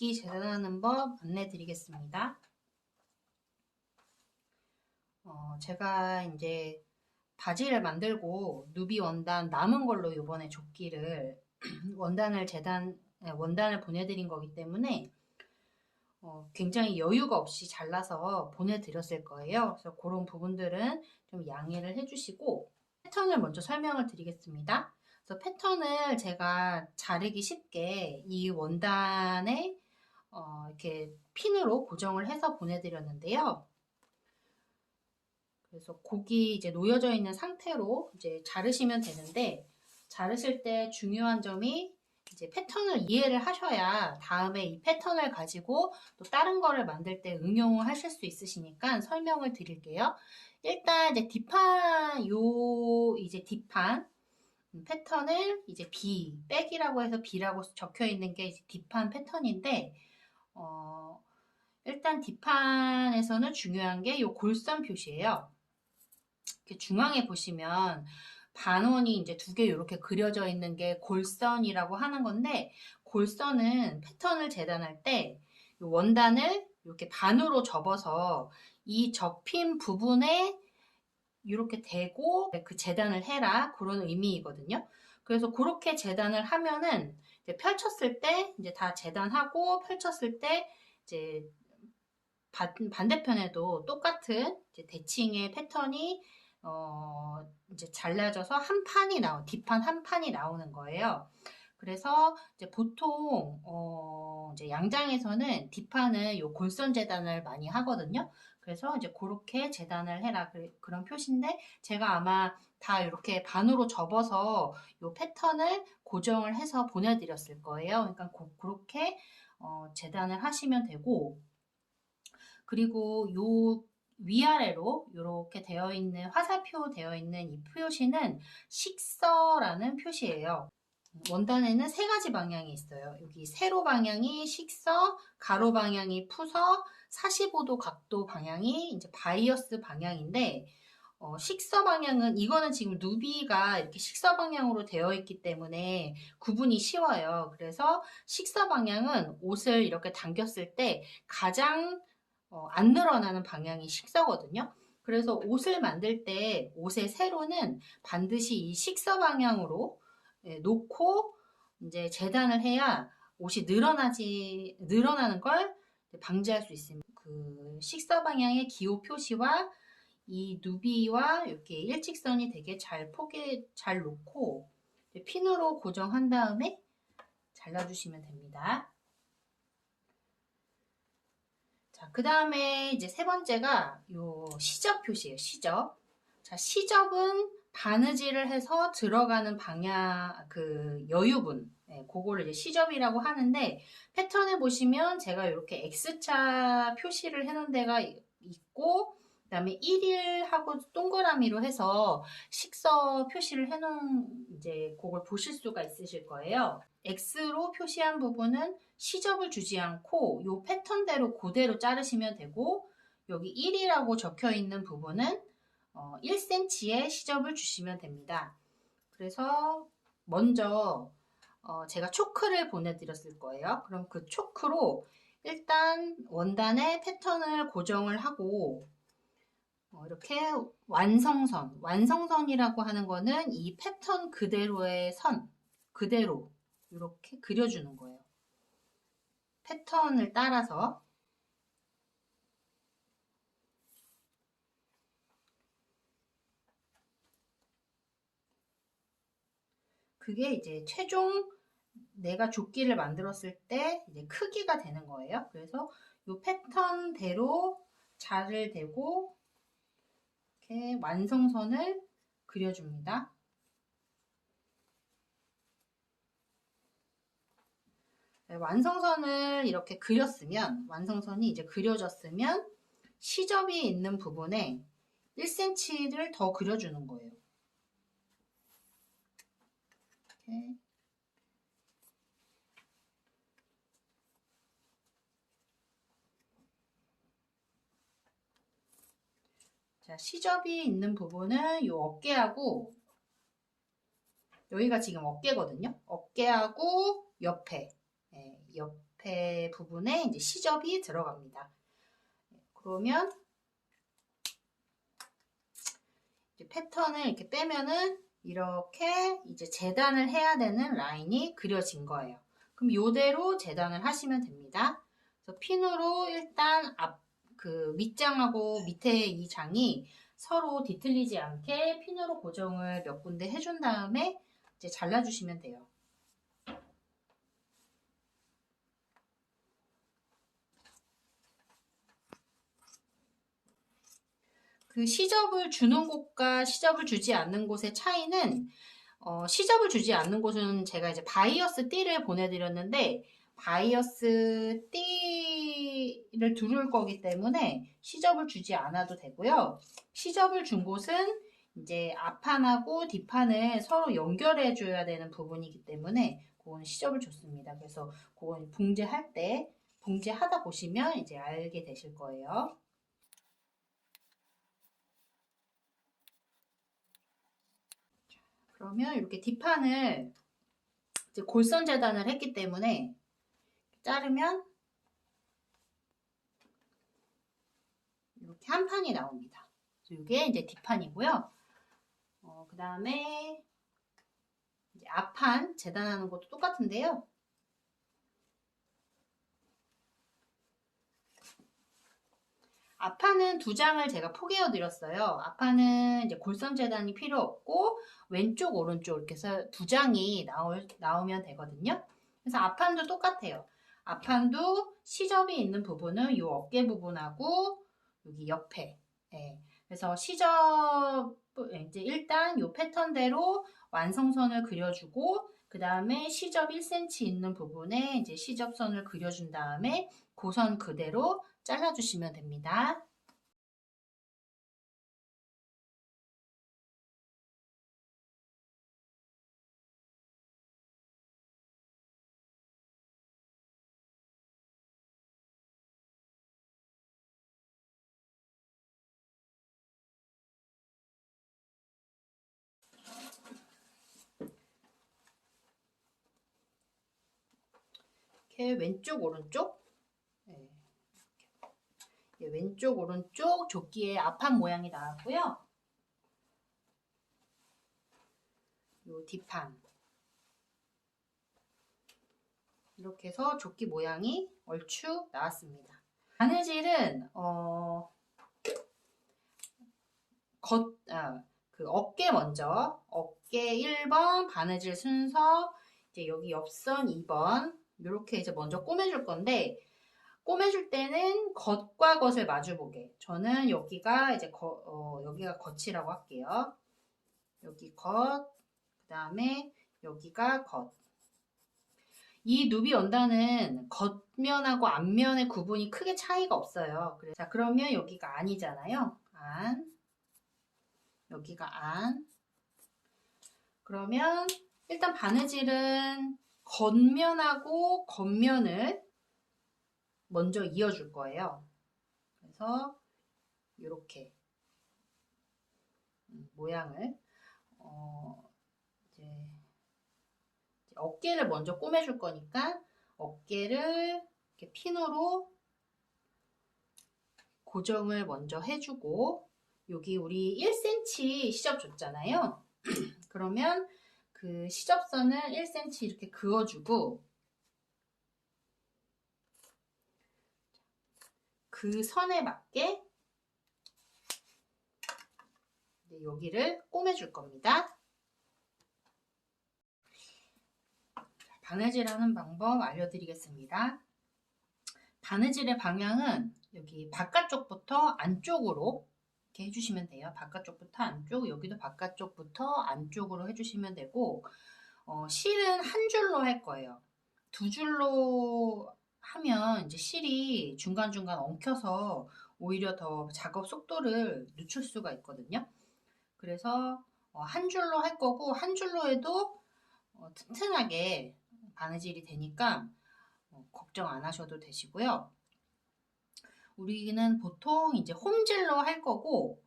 조끼 재단하는 법 안내 드리겠습니다. 제가 이제 바지를 만들고 누비 원단 남은 걸로 이번에 조끼를 원단을 보내드린 거기 때문에 굉장히 여유가 없이 잘라서 보내드렸을 거예요. 그래서 그런 부분들은 좀 양해를 해주시고 패턴을 먼저 설명을 드리겠습니다. 그래서 패턴을 제가 자르기 쉽게 이 원단에 이렇게 핀으로 고정을 해서 보내드렸는데요. 그래서 곡이 이제 놓여져 있는 상태로 이제 자르시면 되는데, 자르실 때 중요한 점이 이제 패턴을 이해를 하셔야 다음에 이 패턴을 가지고 또 다른 거를 만들 때 응용을 하실 수 있으시니까 설명을 드릴게요. 일단 이제 뒷판 패턴을 이제 백이라고 해서 B라고 적혀 있는 게 이제 뒷판 패턴인데, 일단 뒷판에서는 중요한 게 이 골선 표시예요. 이렇게 중앙에 보시면 반원이 이제 두 개 이렇게 그려져 있는 게 골선이라고 하는 건데, 골선은 패턴을 재단할 때 원단을 이렇게 반으로 접어서 이 접힌 부분에 이렇게 대고 그 재단을 해라, 그런 의미이거든요. 그래서 그렇게 재단을 하면은 이제 펼쳤을 때 이제 다 재단하고 펼쳤을 때 이제 반대편에도 똑같은 이제 대칭의 패턴이 이제 잘라져서 뒷판 한 판이 나오는 거예요. 그래서 이제 보통 이제 양장에서는 뒷판은 요 골선 재단을 많이 하거든요. 그래서 이제 그렇게 재단을 해라, 그런 표시인데, 제가 아마 다 이렇게 반으로 접어서 요 패턴을 고정을 해서 보내드렸을 거예요. 그러니까 그렇게 재단을 하시면 되고, 그리고 요 위아래로 이렇게 되어 있는 화살표 되어 있는 이 표시는 식서라는 표시예요. 원단에는 세 가지 방향이 있어요. 여기 세로 방향이 식서, 가로 방향이 푸서, 45도 각도 방향이 이제 바이어스 방향인데, 식서 방향은, 이거는 지금 누비가 이렇게 식서 방향으로 되어 있기 때문에 구분이 쉬워요. 그래서 식서 방향은 옷을 이렇게 당겼을 때 가장 안 늘어나는 방향이 식서거든요. 그래서 옷을 만들 때 옷의 세로는 반드시 이 식서 방향으로 놓고 이제 재단을 해야 옷이 늘어나는 걸 방지할 수 있습니다. 그 식서 방향의 기호 표시와 이 누비와 이렇게 일직선이 되게 잘 놓고 핀으로 고정한 다음에 잘라주시면 됩니다. 자, 그 다음에 이제 세 번째가 요 시접 표시예요. 시접. 자, 시접은 바느질을 해서 들어가는 방향, 그 여유분, 그거를 이제 시접이라고 하는데, 패턴에 보시면 제가 이렇게 X자 표시를 해놓은 데가 있고, 그 다음에 1일하고 동그라미로 해서 식서 표시를 해놓은 이제 그걸 보실 수가 있으실 거예요. X로 표시한 부분은 시접을 주지 않고 이 패턴대로 그대로 자르시면 되고, 여기 1이라고 적혀 있는 부분은 1cm의 시접을 주시면 됩니다. 그래서 먼저 제가 초크를 보내드렸을 거예요. 그럼 그 초크로 일단 원단의 패턴을 고정을 하고, 이렇게 완성선이라고 하는 거는 이 패턴 그대로의 그대로 이렇게 그려주는 거예요. 패턴을 따라서. 그게 이제 최종 내가 조끼를 만들었을 때 이제 크기가 되는 거예요. 그래서 이 패턴대로 자를 대고 이렇게 완성선을 그려줍니다. 완성선을 이렇게 완성선이 이제 그려졌으면 시접이 있는 부분에 1cm를 더 그려주는 거예요. 이렇게. 자, 시접이 있는 부분은 이 어깨하고, 여기가 지금 어깨거든요. 어깨하고 옆에 옆에 부분에 이제 시접이 들어갑니다. 그러면 이제 패턴을 이렇게 빼면은 이렇게 이제 재단을 해야 되는 라인이 그려진 거예요. 그럼 이대로 재단을 하시면 됩니다. 그래서 핀으로 일단 그 윗장하고 밑에 이 장이 서로 뒤틀리지 않게 핀으로 고정을 몇 군데 해준 다음에 이제 잘라주시면 돼요. 그 시접을 주는 곳과 시접을 주지 않는 곳의 차이는 시접을 주지 않는 곳은 제가 이제 바이어스 띠를 보내드렸는데 바이어스 띠를 두를 거기 때문에 시접을 주지 않아도 되고요. 시접을 준 곳은 이제 앞판하고 뒷판을 서로 연결해 줘야 되는 부분이기 때문에 그건 시접을 줬습니다. 그래서 그건 봉제할 때 봉제하다 보시면 이제 알게 되실 거예요. 그러면 이렇게 뒷판을 이제 골선 재단을 했기 때문에 자르면 이렇게 한 판이 나옵니다. 이게 이제 뒷판이고요. 그 다음에 앞판 재단하는 것도 똑같은데요. 앞판은 두 장을 제가 포개어 드렸어요. 앞판은 이제 골선 재단이 필요 없고 왼쪽 오른쪽 이렇게 해서 두 장이 나오면 되거든요. 그래서 앞판도 똑같아요. 앞판도 시접이 있는 부분은 이 어깨 부분하고 여기 옆에. 예. 그래서 시접 이제 일단 이 패턴대로 완성선을 그려주고 그 다음에 시접 1cm 있는 부분에 이제 시접선을 그려준 다음에 그 선 그대로 잘라주시면 됩니다. 이렇게 왼쪽 오른쪽 왼쪽 오른쪽 조끼의 앞판 모양이 나왔고요. 요 뒷판 이렇게 해서 조끼 모양이 얼추 나왔습니다. 바느질은 그 어깨 먼저 어깨 1번 바느질 순서 이제 여기 옆선 2번 이렇게 이제 먼저 꼬매줄 건데 꼬매줄 때는 겉과 겉을 마주보게. 저는 여기가 이제 여기가 겉이라고 할게요. 여기 겉, 그 다음에 여기가 겉. 이 누비 원단은 겉면하고 앞면의 구분이 크게 차이가 없어요. 자, 그러면 여기가 안이잖아요. 안. 여기가 안. 그러면 일단 바느질은 겉면하고 겉면을 먼저 이어줄 거예요. 그래서 이렇게 모양을 이제 어깨를 먼저 꼬매줄 거니까 어깨를 이렇게 핀으로 고정을 먼저 해주고 여기 우리 1cm 시접 줬잖아요. 그러면 그 시접선을 1cm 이렇게 그어주고 그 선에 맞게 여기를 꼬매줄 겁니다. 바느질하는 방법 알려드리겠습니다. 바느질의 방향은 여기 바깥쪽부터 안쪽으로 이렇게 해주시면 돼요. 바깥쪽부터 안쪽, 여기도 바깥쪽부터 안쪽으로 해주시면 되고 실은 한 줄로 할 거예요. 두 줄로 하면 이제 실이 중간중간 엉켜서 오히려 더 작업 속도를 늦출 수가 있거든요. 그래서 한 줄로 할 거고 한 줄로 해도 튼튼하게 바느질이 되니까 걱정 안 하셔도 되시고요. 우리는 보통 이제 홈질로 할 거고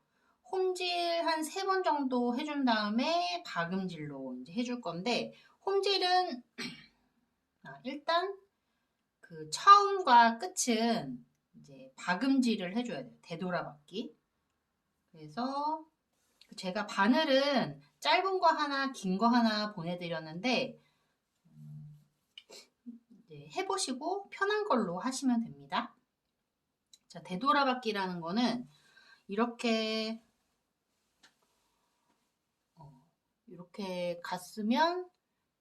홈질 한 3번 정도 해준 다음에 박음질로 이제 해줄 건데 홈질은 일단 그 그 처음과 끝은 이제 박음질을 해줘야 돼요. 되돌아박기. 그래서 제가 바늘은 짧은 거 하나, 긴 거 하나 보내드렸는데 이제 해보시고 편한 걸로 하시면 됩니다. 자, 되돌아박기라는 거는 이렇게 이렇게 갔으면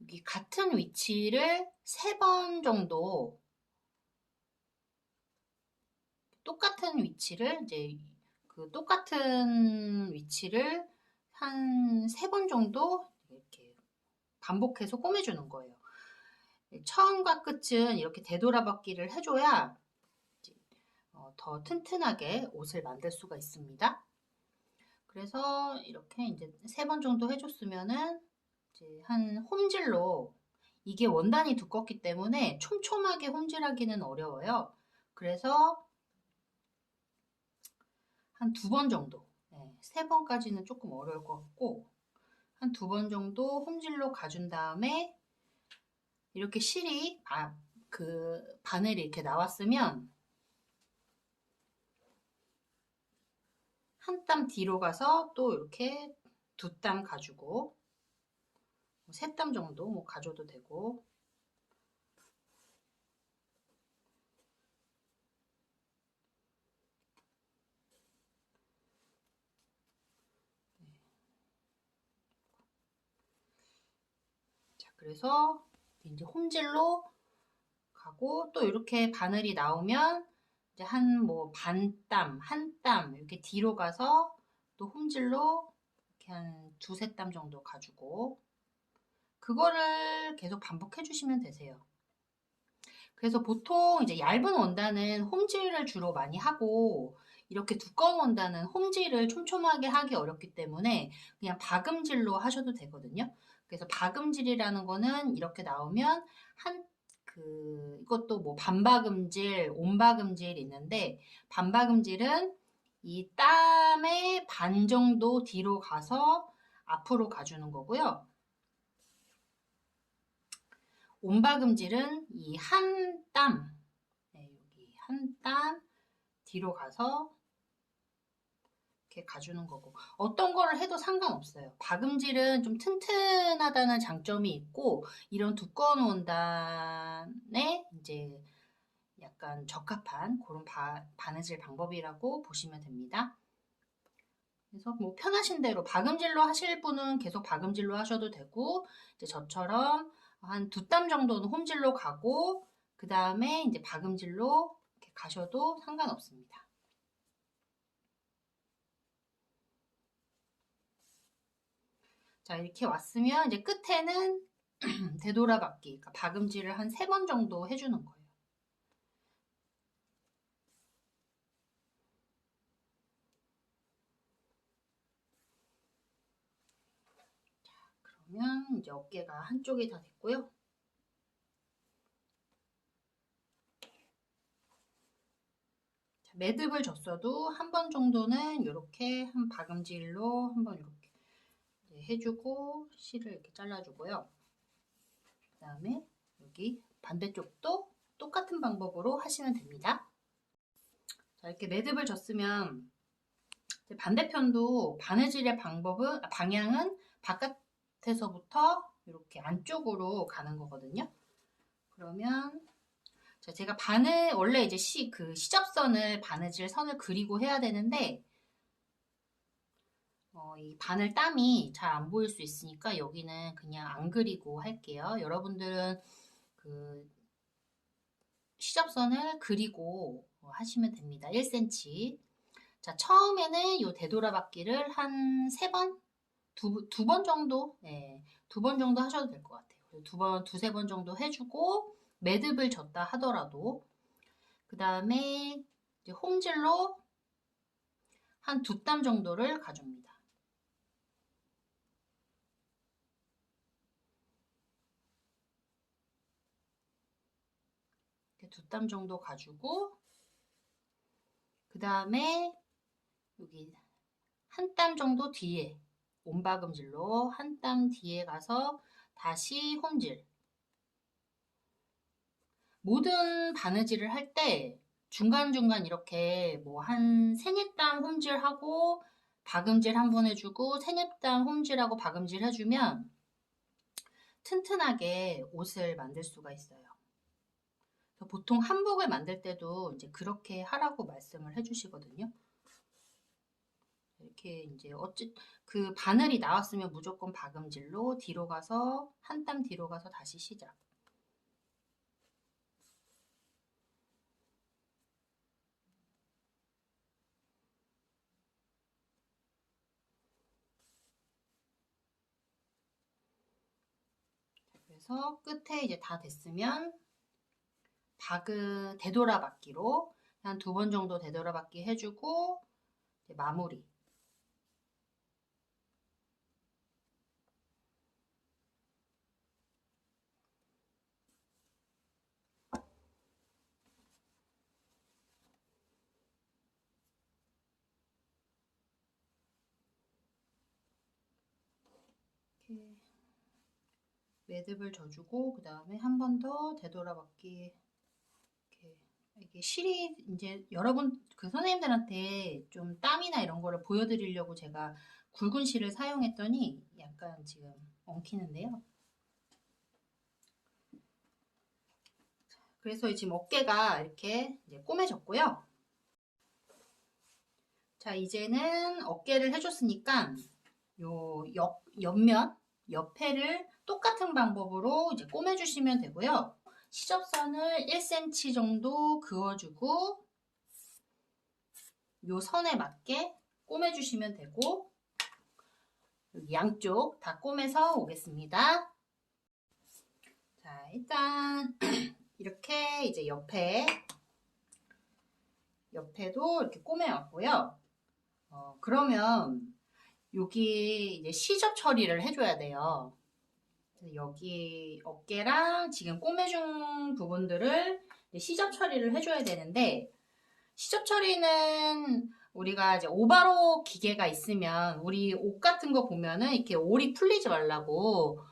여기 같은 위치를 3번 정도 똑같은 위치를 이제 그 똑같은 위치를 한 3번 정도 이렇게 반복해서 꼬매주는 거예요. 처음과 끝은 이렇게 되돌아박기를 해줘야 더 튼튼하게 옷을 만들 수가 있습니다. 그래서 이렇게 이제 3번 정도 해줬으면은 이제 한 홈질로 이게 원단이 두껍기 때문에 촘촘하게 홈질하기는 어려워요. 그래서 한 2번 정도, 3번까지는 조금 어려울 것 같고 한 2번 정도 홈질로 가준 다음에 이렇게 실이 그 바늘이 이렇게 나왔으면 한 땀 뒤로 가서 또 이렇게 2땀 가지고 3땀 정도 뭐 가져도 되고 자, 그래서 이제 홈질로 가고 또 이렇게 바늘이 나오면 이제 한 뭐 반 땀, 한 땀 이렇게 뒤로 가서 또 홈질로 이렇게 한 2~3땀 정도 가지고 그거를 계속 반복해 주시면 되세요. 그래서 보통 이제 얇은 원단은 홈질을 주로 많이 하고 이렇게 두꺼운 원단은 홈질을 촘촘하게 하기 어렵기 때문에 그냥 박음질로 하셔도 되거든요. 그래서 박음질이라는 거는 이렇게 나오면 이것도 뭐 반박음질, 온박음질 있는데 반박음질은 이 땀의 반 정도 뒤로 가서 앞으로 가주는 거고요. 온박음질은 이 한 땀, 여기 한 땀 뒤로 가서 이렇게 가주는 거고 어떤 거를 해도 상관없어요. 박음질은 좀 튼튼하다는 장점이 있고 이런 두꺼운 원단에 이제 약간 적합한 그런 바느질 방법이라고 보시면 됩니다. 그래서 뭐 편하신 대로 박음질로 하실 분은 계속 박음질로 하셔도 되고 이제 저처럼 한 2땀 정도는 홈질로 가고 그 다음에 이제 박음질로 이렇게 가셔도 상관없습니다. 자, 이렇게 왔으면 이제 끝에는 되돌아박기, 그러니까 박음질을 한 3번 정도 해주는 거예요. 자, 그러면 이제 어깨가 한쪽이 다 됐고요. 자, 매듭을 줬어도 한 번 정도는 이렇게 한 박음질로 한번 이렇게 해주고 실을 이렇게 잘라주고요. 그 다음에 여기 반대쪽도 똑같은 방법으로 하시면 됩니다. 자, 이렇게 매듭을 줬으면 반대편도 바느질의 방향은 바깥에서부터 이렇게 안쪽으로 가는 거거든요. 그러면 제가 원래 이제 시접선을 바느질 선을 그리고 해야 되는데 이 바늘 땀이 잘 안 보일 수 있으니까 여기는 그냥 안 그리고 할게요. 여러분들은 그 시접선을 그리고 하시면 됩니다. 1cm. 자, 처음에는 이 되돌아박기를 한 3번? 두 번 정도? 네, 2번 정도 하셔도 될 것 같아요. 2번, 2~3번 정도 해주고 매듭을 줬다 하더라도 그 다음에 홈질로 한 2땀 정도를 가줍니다. 2땀 정도 가지고 그 다음에 여기 한 땀 정도 뒤에 온박음질로 한 땀 뒤에 가서 다시 홈질 모든 바느질을 할 때 중간중간 이렇게 뭐 한 세네 땀 홈질하고 박음질 한 번 해주고 세네 땀 홈질하고 박음질 해주면 튼튼하게 옷을 만들 수가 있어요. 보통 한복을 만들 때도 이제 그렇게 하라고 말씀을 해주시거든요. 이렇게 이제 그 바늘이 나왔으면 무조건 박음질로 뒤로 가서 한 땀 뒤로 가서 다시 시작. 그래서 끝에 이제 다 됐으면 되돌아받기로 한 2번 정도 되돌아받기 해주고 마무리. 이렇게 매듭을 져주고 그 다음에 한 번 더 되돌아받기. 이게 실이 이제 여러분 그 선생님들한테 좀 땀이나 이런 거를 보여드리려고 제가 굵은 실을 사용했더니 약간 지금 엉키는데요. 그래서 지금 어깨가 이렇게 이제 꼬매졌고요. 자, 이제는 어깨를 해줬으니까 요 옆면, 옆에를 똑같은 방법으로 이제 꼬매주시면 되고요. 시접선을 1cm 정도 그어주고 요 선에 맞게 꼬매주시면 되고 여기 양쪽 다 꼬매서 오겠습니다. 자, 일단 이렇게 이제 옆에도 이렇게 꼬매왔고요. 그러면 여기 이제 시접 처리를 해줘야 돼요. 여기 어깨랑 지금 꼬매준 부분들을 시접 처리를 해줘야 되는데 시접 처리는 우리가 이제 오바로 기계가 있으면 우리 옷 같은 거 보면은 이렇게 올이 풀리지 말라고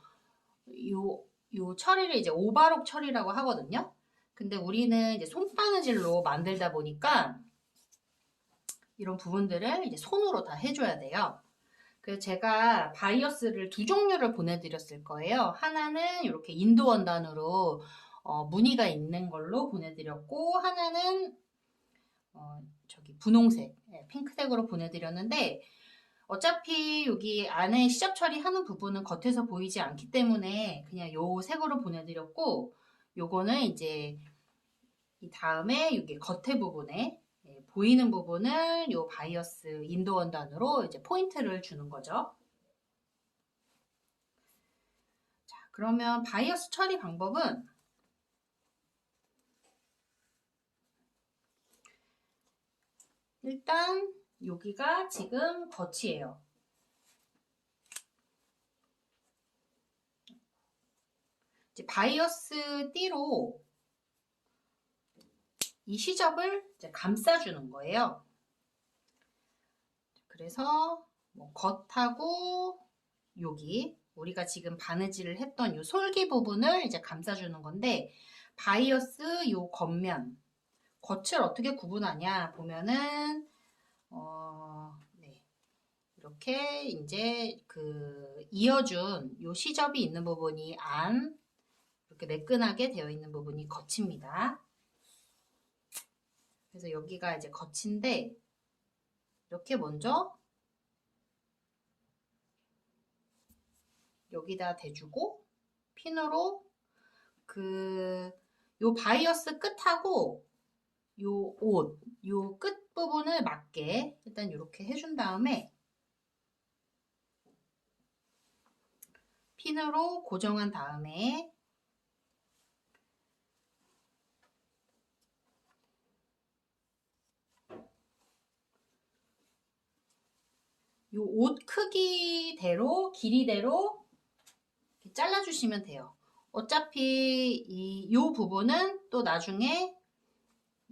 요 처리를 이제 오바록 처리라고 하거든요. 근데 우리는 이제 손바느질로 만들다 보니까 이런 부분들을 이제 손으로 다 해줘야 돼요. 그래서 제가 바이어스를 2종류를 보내드렸을 거예요. 하나는 이렇게 인도 원단으로 무늬가 있는 걸로 보내드렸고 하나는 저기 분홍색, 핑크색으로 보내드렸는데 어차피 여기 안에 시접 처리하는 부분은 겉에서 보이지 않기 때문에 그냥 요 색으로 보내드렸고 요거는 이제 이 다음에 여기 겉에 부분에 보이는 부분을 요 바이어스 인도 원단으로 이제 포인트를 주는 거죠. 자, 그러면 바이어스 처리 방법은 일단 여기가 지금 겉이에요. 이제 바이어스 띠로 이 시접을 이제 감싸주는 거예요. 그래서 뭐 겉하고 여기 우리가 지금 바느질을 했던 이 솔기 부분을 이제 감싸주는 건데 바이어스 요 겉면 겉을 어떻게 구분하냐 보면은 네. 이렇게 이제 그 이어준 요 시접이 있는 부분이 안 이렇게 매끈하게 되어 있는 부분이 겉입니다. 그래서 여기가 이제 겉인데 이렇게 먼저 여기다 대주고 핀으로 요 바이어스 끝하고 요 옷, 요 끝 부분을 맞게 일단 이렇게 해준 다음에 핀으로 고정한 다음에 요 옷 크기대로 길이대로 이렇게 잘라주시면 돼요. 어차피 요 부분은 또 나중에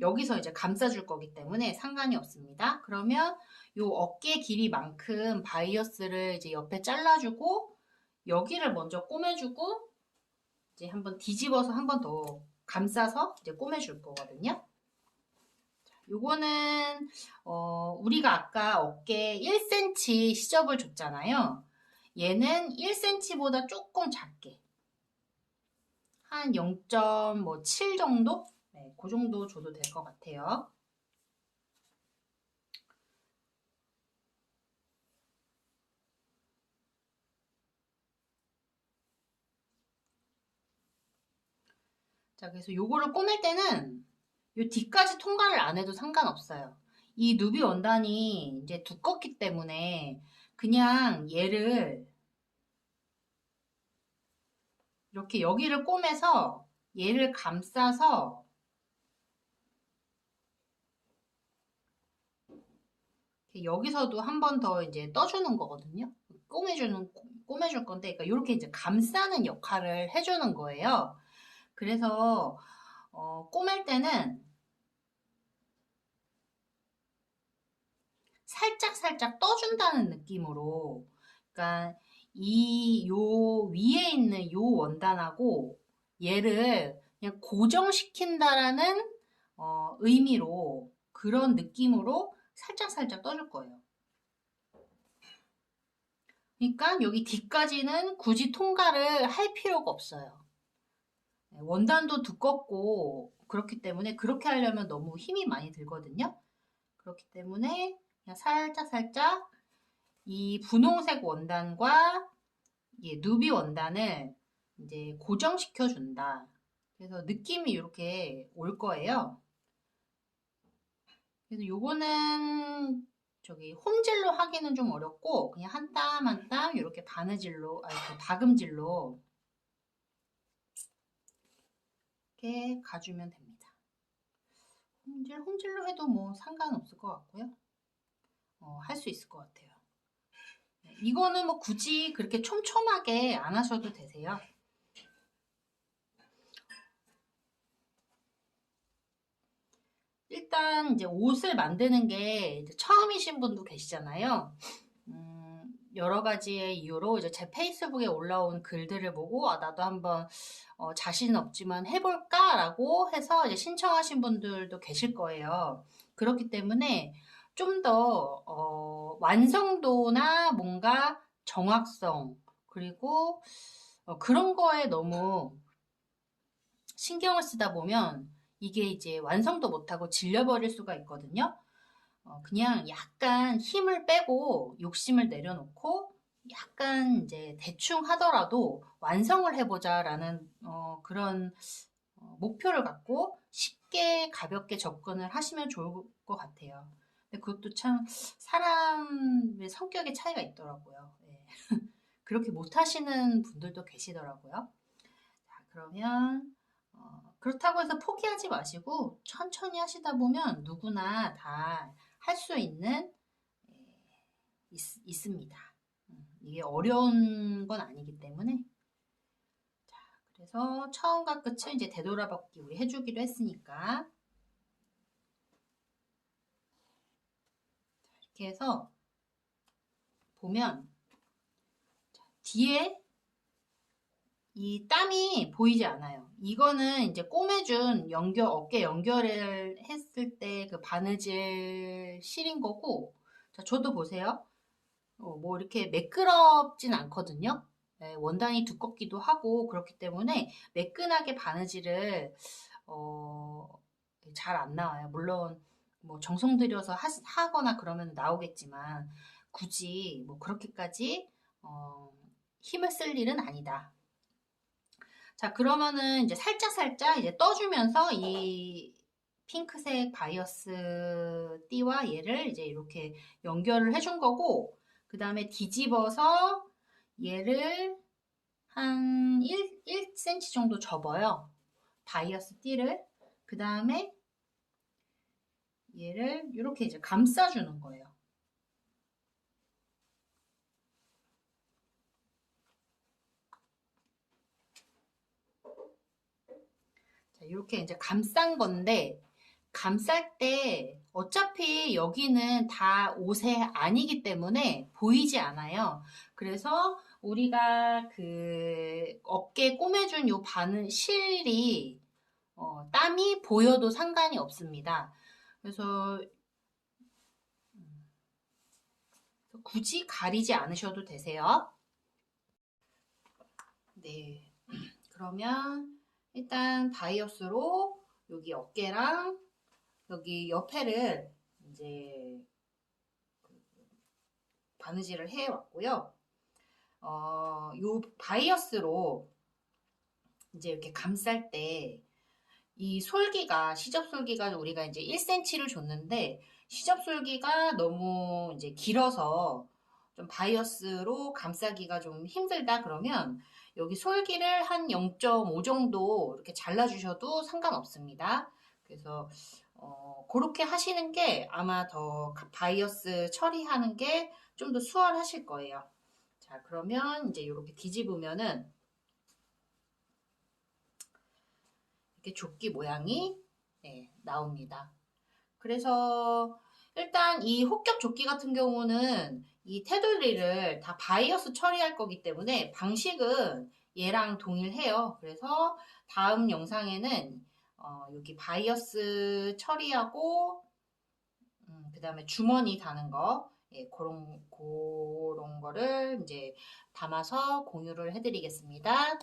여기서 이제 감싸줄 거기 때문에 상관이 없습니다. 그러면 요 어깨 길이만큼 바이어스를 이제 옆에 잘라주고 여기를 먼저 꼬매주고 이제 한번 뒤집어서 한 번 더 감싸서 이제 꼬매줄 거거든요. 요거는 우리가 아까 어깨 1cm 시접을 줬잖아요. 얘는 1cm보다 조금 작게 한 0.7 정도? 네, 그 정도 줘도 될 것 같아요. 자, 그래서 요거를 꼬맬 때는 요 뒤까지 통과를 안 해도 상관없어요. 이 누비 원단이 이제 두껍기 때문에 그냥 얘를 이렇게 여기를 꼬매서 얘를 감싸서 여기서도 한 번 더 이제 떠주는 거거든요. 꼬매줄 건데, 그러니까 이렇게 이제 감싸는 역할을 해주는 거예요. 그래서 꼬맬 때는 살짝 떠준다는 느낌으로, 그러니까 요 위에 있는 요 원단하고 얘를 그냥 고정시킨다라는 의미로 그런 느낌으로 살짝 떠줄 거예요. 그러니까 여기 뒤까지는 굳이 통과를 할 필요가 없어요. 원단도 두껍고 그렇기 때문에 그렇게 하려면 너무 힘이 많이 들거든요. 그렇기 때문에 그냥 살짝 이 분홍색 원단과 누비 원단을 이제 고정시켜 준다. 그래서 느낌이 이렇게 올 거예요. 그래서 요거는 저기 홈질로 하기는 좀 어렵고 그냥 한 땀 한 땀 이렇게 바느질로 그 박음질로 이렇게 가주면 됩니다. 홈질로 해도 뭐 상관없을 것 같고요. 할 수 있을 것 같아요. 이거는 뭐 굳이 그렇게 촘촘하게 안 하셔도 되세요. 일단 이제 옷을 만드는 게 처음이신 분도 계시잖아요. 여러 가지의 이유로 이제 제 페이스북에 올라온 글들을 보고 나도 한번 자신은 없지만 해볼까라고 해서 이제 신청하신 분들도 계실 거예요. 그렇기 때문에 좀 더 완성도나 뭔가 정확성 그리고 그런 거에 너무 신경을 쓰다 보면 이게 이제 완성도 못하고 질려버릴 수가 있거든요. 그냥 약간 힘을 빼고 욕심을 내려놓고 약간 이제 대충 하더라도 완성을 해보자라는 그런 목표를 갖고 쉽게 가볍게 접근을 하시면 좋을 것 같아요. 근데 그것도 참 사람의 성격의 차이가 있더라고요. 네. 그렇게 못하시는 분들도 계시더라고요. 자, 그러면 그렇다고 해서 포기하지 마시고 천천히 하시다 보면 누구나 다 할 수 있는 있습니다. 이게 어려운 건 아니기 때문에. 자, 그래서 처음과 끝을 이제 되돌아받기 우리 해주기로 했으니까 이렇게 해서 보면 뒤에 이 땀이 보이지 않아요. 이거는 이제 꼬매준 어깨 연결을 했을 때 그 바느질 실인 거고, 자, 저도 보세요. 뭐 이렇게 매끄럽진 않거든요. 네, 원단이 두껍기도 하고 그렇기 때문에 매끈하게 바느질을 잘 안 나와요. 물론 뭐 정성 들여서 하거나 그러면 나오겠지만 굳이 뭐 그렇게까지 힘을 쓸 일은 아니다. 자, 그러면은 이제 살짝 이제 떠주면서 이 핑크색 바이어스 띠와 얘를 이제 이렇게 연결을 해준 거고, 그 다음에 뒤집어서 얘를 한 1cm 정도 접어요. 바이어스 띠를. 그 다음에 얘를 이렇게 이제 감싸주는 거예요. 자, 이렇게 이제 감싼 건데, 감쌀 때 어차피 여기는 다 옷에 아니기 때문에 보이지 않아요. 그래서 우리가 그 어깨 꼬매준 요 바늘 실이 땀이 보여도 상관이 없습니다. 그래서 굳이 가리지 않으셔도 되세요. 네. 그러면 일단 바이어스로 여기 어깨랑 여기 옆에를 이제 바느질을 해 왔고요. 요 바이어스로 이제 이렇게 감쌀 때 이 솔기가 시접솔기가 우리가 이제 1cm를 줬는데 시접솔기가 너무 이제 길어서 좀 바이어스로 감싸기가 좀 힘들다 그러면 여기 솔기를 한 0.5 정도 이렇게 잘라주셔도 상관없습니다. 그래서 그렇게 하시는 게 아마 더 바이어스 처리하는 게 좀 더 수월하실 거예요. 자, 그러면 이제 이렇게 뒤집으면은 이렇게 조끼 모양이 나옵니다. 그래서 일단 이 혹격 조끼 같은 경우는 이 테두리를 다 바이어스 처리할 거기 때문에 방식은 얘랑 동일해요. 그래서 다음 영상에는 여기 바이어스 처리하고 그 다음에 주머니 다는 거 그런 거를 이제 담아서 공유를 해드리겠습니다.